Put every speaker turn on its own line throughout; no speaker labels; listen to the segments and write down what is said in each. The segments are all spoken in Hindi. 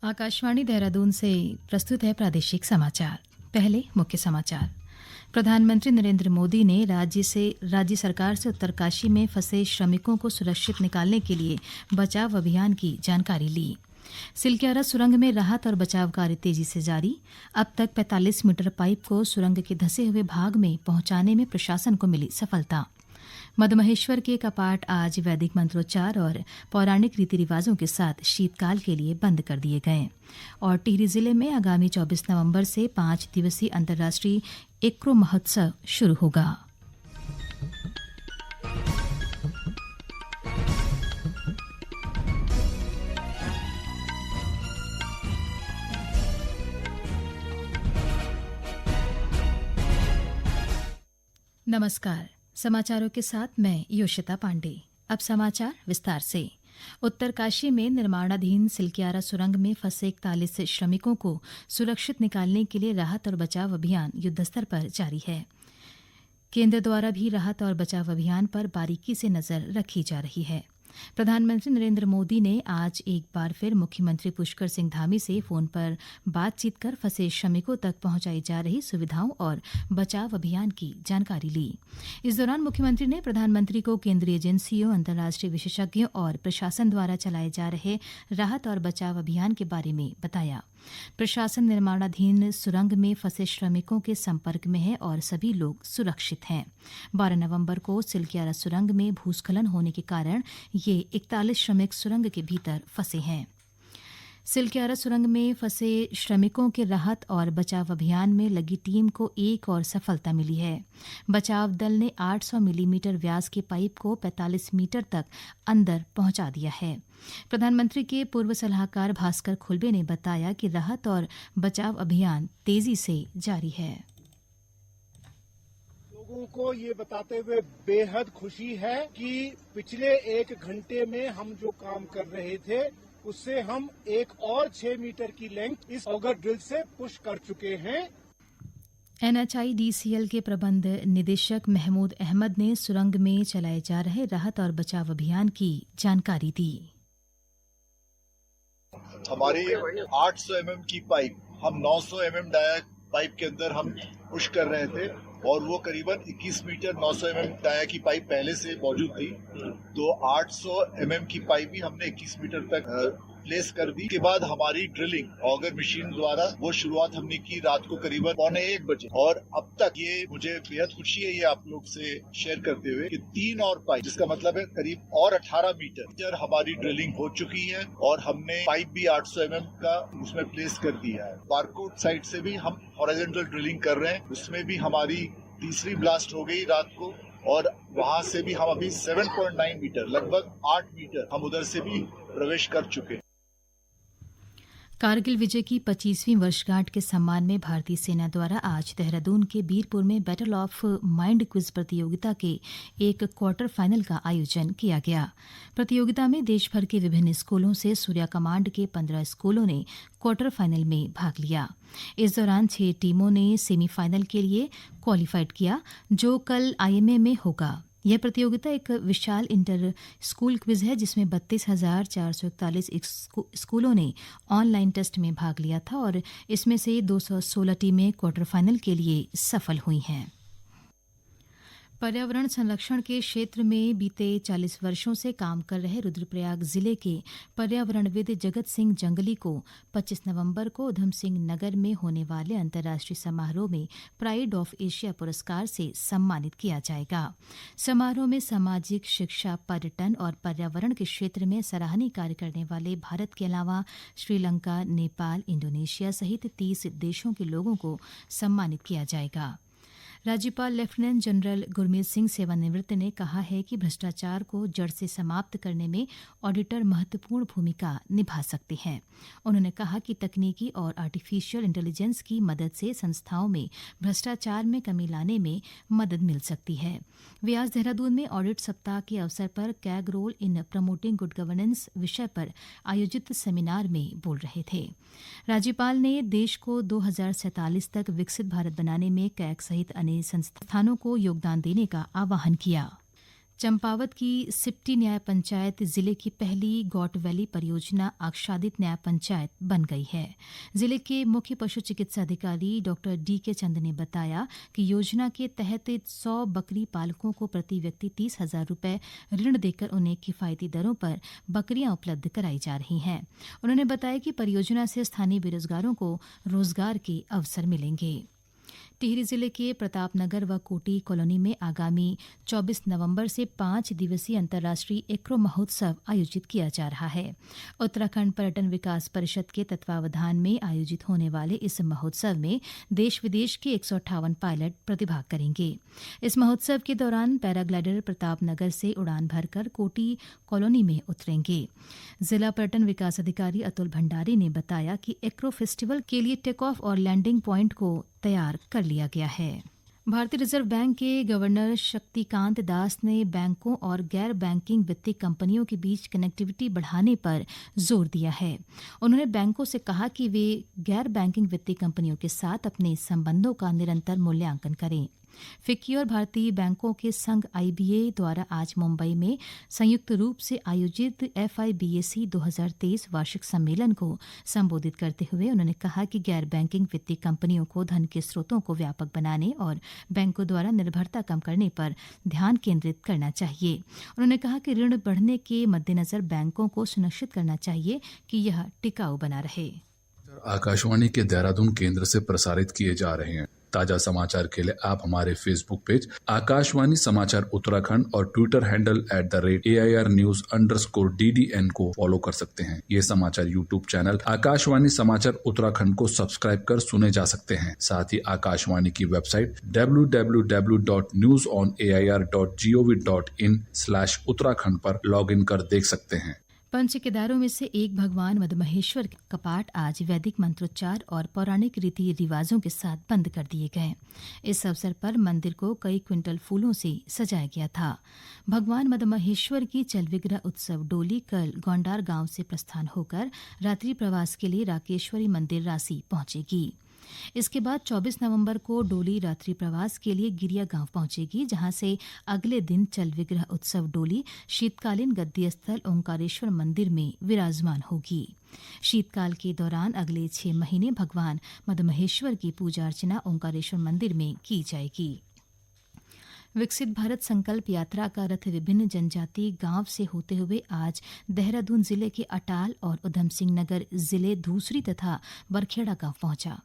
आकाशवाणी देहरादून से प्रस्तुत है प्रादेशिक समाचार। पहले मुख्य समाचार। प्रधानमंत्री नरेंद्र मोदी ने राज्य सरकार से उत्तरकाशी में फंसे श्रमिकों को सुरक्षित निकालने के लिए बचाव अभियान की जानकारी ली। सिलक्यारा सुरंग में राहत और बचाव कार्य तेजी से जारी। अब तक 45 मीटर पाइप को सुरंग के धंसे हुए भाग में पहुंचाने में प्रशासन को मिली सफलता। मधमहेश्वर के कपाट आज वैदिक मंत्रोच्चार और पौराणिक रीति रिवाजों के साथ शीतकाल के लिए बंद कर दिए गए। और टिहरी जिले में आगामी 24 नवंबर से 5 दिवसीय अंतर्राष्ट्रीय एक्रो महोत्सव शुरू होगा। नमस्कार। समाचारों के साथ मैं योशिता पांडे। अब समाचार विस्तार से। उत्तरकाशी में निर्माणाधीन सिलक्यारा सुरंग में फंसे 41 श्रमिकों को सुरक्षित निकालने के लिए राहत और बचाव अभियान युद्धस्तर पर जारी है। केंद्र द्वारा भी राहत और बचाव अभियान पर बारीकी से नजर रखी जा रही है। प्रधानमंत्री नरेंद्र मोदी ने आज एक बार फिर मुख्यमंत्री पुष्कर सिंह धामी से फोन पर बातचीत कर फंसे श्रमिकों तक पहुंचाई जा रही सुविधाओं और बचाव अभियान की जानकारी ली। इस दौरान मुख्यमंत्री ने प्रधानमंत्री को केंद्रीय एजेंसियों, अंतर्राष्ट्रीय विशेषज्ञों और प्रशासन द्वारा चलाए जा रहे राहत और बचाव अभियान के बारे में बताया। प्रशासन निर्माणाधीन सुरंग में फंसे श्रमिकों के संपर्क में है और सभी लोग सुरक्षित हैं। 12 नवंबर को सिलक्यारा सुरंग में भूस्खलन होने के कारण ये 41 श्रमिक सुरंग के भीतर फंसे हैं। सिलक्यारा सुरंग में फंसे श्रमिकों के राहत और बचाव अभियान में लगी टीम को एक और सफलता मिली है। बचाव दल ने 800 मिलीमीटर व्यास की पाइप को 45 मीटर तक अंदर पहुंचा दिया है। प्रधानमंत्री के पूर्व सलाहकार भास्कर खुलबे ने बताया कि राहत और बचाव अभियान तेजी से जारी है।
लोगों को ये बताते हुए बेहद खुशी है कि पिछले 1 घंटे में हम जो काम कर रहे थे उससे हम एक और 6 मीटर की लेंथ इस ऑगर ड्रिल से पुश कर चुके हैं।
NHIDCL के प्रबंध निदेशक महमूद अहमद ने सुरंग में चलाए जा रहे राहत और बचाव अभियान की जानकारी दी।
हमारी 800 mm की पाइप हम 900 mm डाया पाइप के अंदर हम पुश कर रहे थे और वो करीबन 21 मीटर 900 mm डाया की पाइप पहले से मौजूद थी। तो 800 mm की पाइप भी हमने 21 मीटर तक प्लेस कर दी। के बाद हमारी ड्रिलिंग ऑगर मशीन द्वारा वो शुरुआत हमने की रात को करीबन 12:45 बजे और अब तक ये मुझे बेहद खुशी है ये आप लोग से शेयर करते हुए कि 3 और पाइप, जिसका मतलब है करीब और 18 मीटर हमारी ड्रिलिंग हो चुकी है और हमने पाइप भी 800 mm का उसमें प्लेस कर दिया है। बारकोड साइड से भी हम हॉरिजॉन्टल ड्रिलिंग कर रहे हैं, उसमें भी हमारी तीसरी ब्लास्ट हो गई रात को और वहां से भी हम अभी 7.9 मीटर लगभग 8 मीटर हम उधर से भी प्रवेश कर चुके हैं।
कारगिल विजय की 25वीं वर्षगांठ के सम्मान में भारतीय सेना द्वारा आज देहरादून के बीरपुर में बैटल ऑफ माइंड क्विज प्रतियोगिता के एक क्वार्टर फाइनल का आयोजन किया गया। प्रतियोगिता में देश भर के विभिन्न स्कूलों से सूर्या कमांड के 15 स्कूलों ने क्वार्टर फाइनल में भाग लिया। इस दौरान 6 टीमों ने सेमीफाइनल के लिए क्वालिफाइड किया, जो कल IMA में होगा। यह प्रतियोगिता एक विशाल इंटर स्कूल क्विज है जिसमें 32,441 स्कूलों ने ऑनलाइन टेस्ट में भाग लिया था और इसमें से 216 टीमें क्वार्टर फाइनल के लिए सफल हुई हैं। पर्यावरण संरक्षण के क्षेत्र में बीते 40 वर्षों से काम कर रहे रुद्रप्रयाग जिले के पर्यावरणविद जगत सिंह जंगली को 25 नवंबर को उधम सिंह नगर में होने वाले अंतर्राष्ट्रीय समारोह में प्राइड ऑफ एशिया पुरस्कार से सम्मानित किया जाएगा। समारोह में सामाजिक, शिक्षा, पर्यटन और पर्यावरण के क्षेत्र में सराहनीय कार्य करने वाले भारत के अलावा श्रीलंका, नेपाल, इंडोनेशिया सहित 30 देशों के लोगों को सम्मानित किया जाएगा। राज्यपाल लेफ्टिनेंट जनरल गुरमीत सिंह सेवानिवृत्त ने कहा है कि भ्रष्टाचार को जड़ से समाप्त करने में ऑडिटर महत्वपूर्ण भूमिका निभा सकते हैं। उन्होंने कहा कि तकनीकी और आर्टिफिशियल इंटेलिजेंस की मदद से संस्थाओं में भ्रष्टाचार में कमी लाने में मदद मिल सकती है। वे आज देहरादून में ऑडिट सप्ताह के अवसर पर CAG role in promoting good governance विषय पर आयोजित सेमिनार में बोल रहे थे। राज्यपाल ने देश को 2047 तक विकसित भारत बनाने में कैग सहित अन्य संस्थानों को योगदान देने का आह्वान किया। चंपावत की सिप्टी न्याय पंचायत जिले की पहली गॉट वैली परियोजना आच्छादित न्याय पंचायत बन गई है। जिले के मुख्य पशु चिकित्सा अधिकारी डॉक्टर डी.के. चंद ने बताया कि योजना के तहत 100 बकरी पालकों को प्रति व्यक्ति 30,000 रुपए ऋण देकर उन्हें किफायती दरों पर बकरियां उपलब्ध कराई जा रही हैं। उन्होंने बताया कि परियोजना से स्थानीय बेरोजगारों को रोजगार के अवसर मिलेंगे। टिहरी जिले के प्रतापनगर व कोटी कॉलोनी में आगामी 24 नवंबर से 5 दिवसीय अंतर्राष्ट्रीय एक्रो महोत्सव आयोजित किया जा रहा है। उत्तराखंड पर्यटन विकास परिषद के तत्वावधान में आयोजित होने वाले इस महोत्सव में देश विदेश के 158 पायलट प्रतिभाग करेंगे। इस महोत्सव के दौरान पैराग्लाइडर प्रतापनगर से उड़ान भरकर कोटी कॉलोनी में उतरेंगे। जिला पर्यटन विकास अधिकारी अतुल भंडारी ने बताया कि एक्रो फेस्टिवल के लिए टेक ऑफ और लैंडिंग पॉइंट को तैयार कर लिया गया है। भारतीय रिजर्व बैंक के गवर्नर शक्तिकांत दास ने बैंकों और गैर बैंकिंग वित्तीय कंपनियों के बीच कनेक्टिविटी बढ़ाने पर जोर दिया है। उन्होंने बैंकों से कहा कि वे गैर बैंकिंग वित्तीय कंपनियों के साथ अपने संबंधों का निरंतर मूल्यांकन करें। फिक्की और भारतीय बैंकों के संघ IBA द्वारा आज मुंबई में संयुक्त रूप से आयोजित FIBAC 2023 वार्षिक सम्मेलन को संबोधित करते हुए उन्होंने कहा कि गैर बैंकिंग वित्तीय कंपनियों को धन के स्रोतों को व्यापक बनाने और बैंकों द्वारा निर्भरता कम करने पर ध्यान केंद्रित करना चाहिए। उन्होंने कहा कि ऋण बढ़ने के मद्देनजर बैंकों को सुनिश्चित करना चाहिए कि यह टिकाऊ बना रहे।
आकाशवाणी के देहरादून केंद्र से प्रसारित किए जा रहे हैं। ताजा समाचार के लिए आप हमारे फेसबुक पेज आकाशवाणी समाचार उत्तराखंड और ट्विटर हैंडल @AIRnews_DDN को फॉलो कर सकते हैं। ये समाचार यूट्यूब चैनल आकाशवाणी समाचार उत्तराखंड को सब्सक्राइब कर सुने जा सकते हैं। साथ ही आकाशवाणी की वेबसाइट www.newsonair.gov.in/उत्तराखंड पर लॉग इन कर देख सकते हैं।
पंच केदारों में से एक भगवान मदमहेश्वर कपाट आज वैदिक मंत्रोच्चार और पौराणिक रीति रिवाजों के साथ बंद कर दिए गए। इस अवसर पर मंदिर को कई क्विंटल फूलों से सजाया गया था। भगवान मदमहेश्वर की चलविग्रह उत्सव डोली कल गोंडार गांव से प्रस्थान होकर रात्रि प्रवास के लिए राकेश्वरी मंदिर रासी पहुंचेगी। इसके बाद 24 नवंबर को डोली रात्रि प्रवास के लिए गिरिया गांव पहुंचेगी, जहां से अगले दिन चल विग्रह उत्सव डोली शीतकालीन गद्दी स्थल ओंकारेश्वर मंदिर में विराजमान होगी। शीतकाल के दौरान अगले 6 महीने भगवान मदमहेश्वर की पूजा अर्चना ओंकारेश्वर मंदिर में की जाएगी। विकसित भारत संकल्प यात्रा का रथ विभिन्न जनजातीय गांव से होते हुए आज देहरादून जिले के अटाल और उधम सिंह नगर जिले धूसरी तथा बरखेड़ा गांव पहुंचा।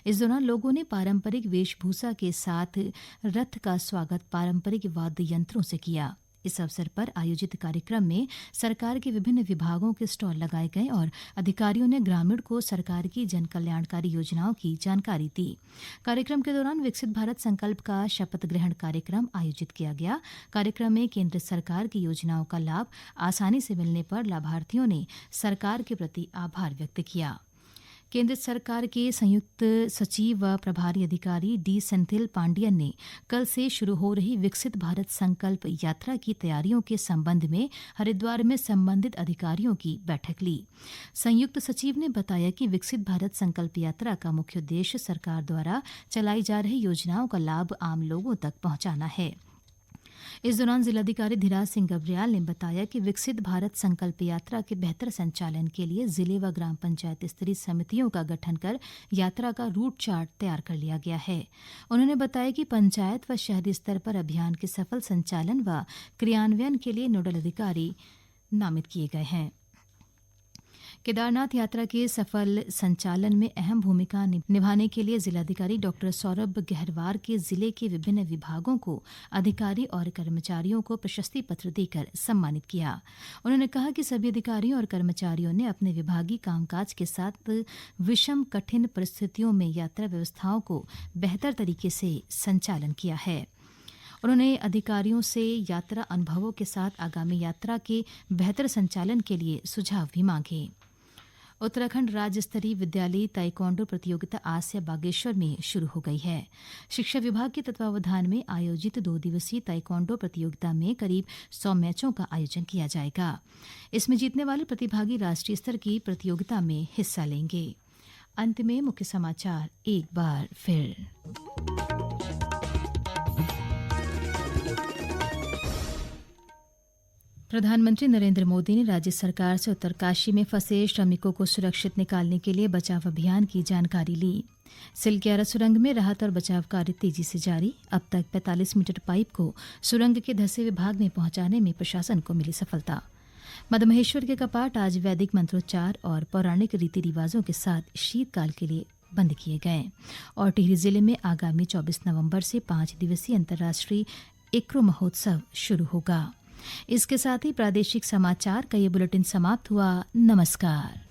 इस दौरान लोगों ने पारंपरिक वेशभूषा के साथ रथ का स्वागत पारंपरिक वाद्य यंत्रों से किया। इस अवसर पर आयोजित कार्यक्रम में सरकार के विभिन्न विभागों के स्टॉल लगाए गए और अधिकारियों ने ग्रामीण को सरकार की जन कल्याणकारी योजनाओं की जानकारी दी। कार्यक्रम के दौरान विकसित भारत संकल्प का शपथ ग्रहण कार्यक्रम आयोजित किया गया। कार्यक्रम में केंद्र सरकार की योजनाओं का लाभ आसानी से मिलने पर लाभार्थियों ने सरकार के प्रति आभार व्यक्त किया। केंद्र सरकार के संयुक्त सचिव व प्रभारी अधिकारी डी सेंथिल पांडियन ने कल से शुरू हो रही विकसित भारत संकल्प यात्रा की तैयारियों के संबंध में हरिद्वार में संबंधित अधिकारियों की बैठक ली। संयुक्त सचिव ने बताया कि विकसित भारत संकल्प यात्रा का मुख्य उद्देश्य सरकार द्वारा चलाई जा रही योजनाओं का लाभ आम लोगों तक पहुंचाना है। इस दौरान जिलाधिकारी धीराज सिंह गब्रियाल ने बताया कि विकसित भारत संकल्प यात्रा के बेहतर संचालन के लिए जिले व ग्राम पंचायत स्तरीय समितियों का गठन कर यात्रा का रूट चार्ट तैयार कर लिया गया है। उन्होंने बताया कि पंचायत व शहरी स्तर पर अभियान के सफल संचालन व क्रियान्वयन के लिए नोडल अधिकारी नामित किए गए हैं। केदारनाथ यात्रा के सफल संचालन में अहम भूमिका निभाने के लिए जिलाधिकारी डॉक्टर सौरभ गहरवार के जिले के विभिन्न विभागों को अधिकारी और कर्मचारियों को प्रशस्ति पत्र देकर सम्मानित किया। उन्होंने कहा कि सभी अधिकारियों और कर्मचारियों ने अपने विभागीय कामकाज के साथ विषम कठिन परिस्थितियों में यात्रा व्यवस्थाओं को बेहतर तरीके से संचालन किया है। उन्होंने अधिकारियों से यात्रा अनुभवों के साथ आगामी यात्रा के बेहतर संचालन के लिए सुझाव भी मांगे। उत्तराखंड राज्य स्तरीय विद्यालयी ताइक्वांडो प्रतियोगिता आज से बागेश्वर में शुरू हो गई है। शिक्षा विभाग के तत्वावधान में आयोजित 2 दिवसीय ताइक्वांडो प्रतियोगिता में करीब 100 मैचों का आयोजन किया जाएगा। इसमें जीतने वाले प्रतिभागी राष्ट्रीय स्तर की प्रतियोगिता में हिस्सा लेंगे। अंत में मुख्य समाचार एक बार फिर। प्रधानमंत्री नरेंद्र मोदी ने राज्य सरकार से उत्तरकाशी में फंसे श्रमिकों को सुरक्षित निकालने के लिए बचाव अभियान की जानकारी ली। सिलक्यारा सुरंग में राहत और बचाव कार्य तेजी से जारी। अब तक 45 मीटर पाइप को सुरंग के धंसे हुए भाग में पहुंचाने में प्रशासन को मिली सफलता। मदमहेश्वर के कपाट आज वैदिक मंत्रोच्चार और पौराणिक रीति रिवाजों के साथ शीतकाल के लिए बंद किए गए। और टिहरी जिले में आगामी 24 नवंबर से 5 दिवसीय अंतर्राष्ट्रीय इक्रो महोत्सव शुरू होगा। इसके साथ ही प्रादेशिक समाचार का ये बुलेटिन समाप्त हुआ। नमस्कार।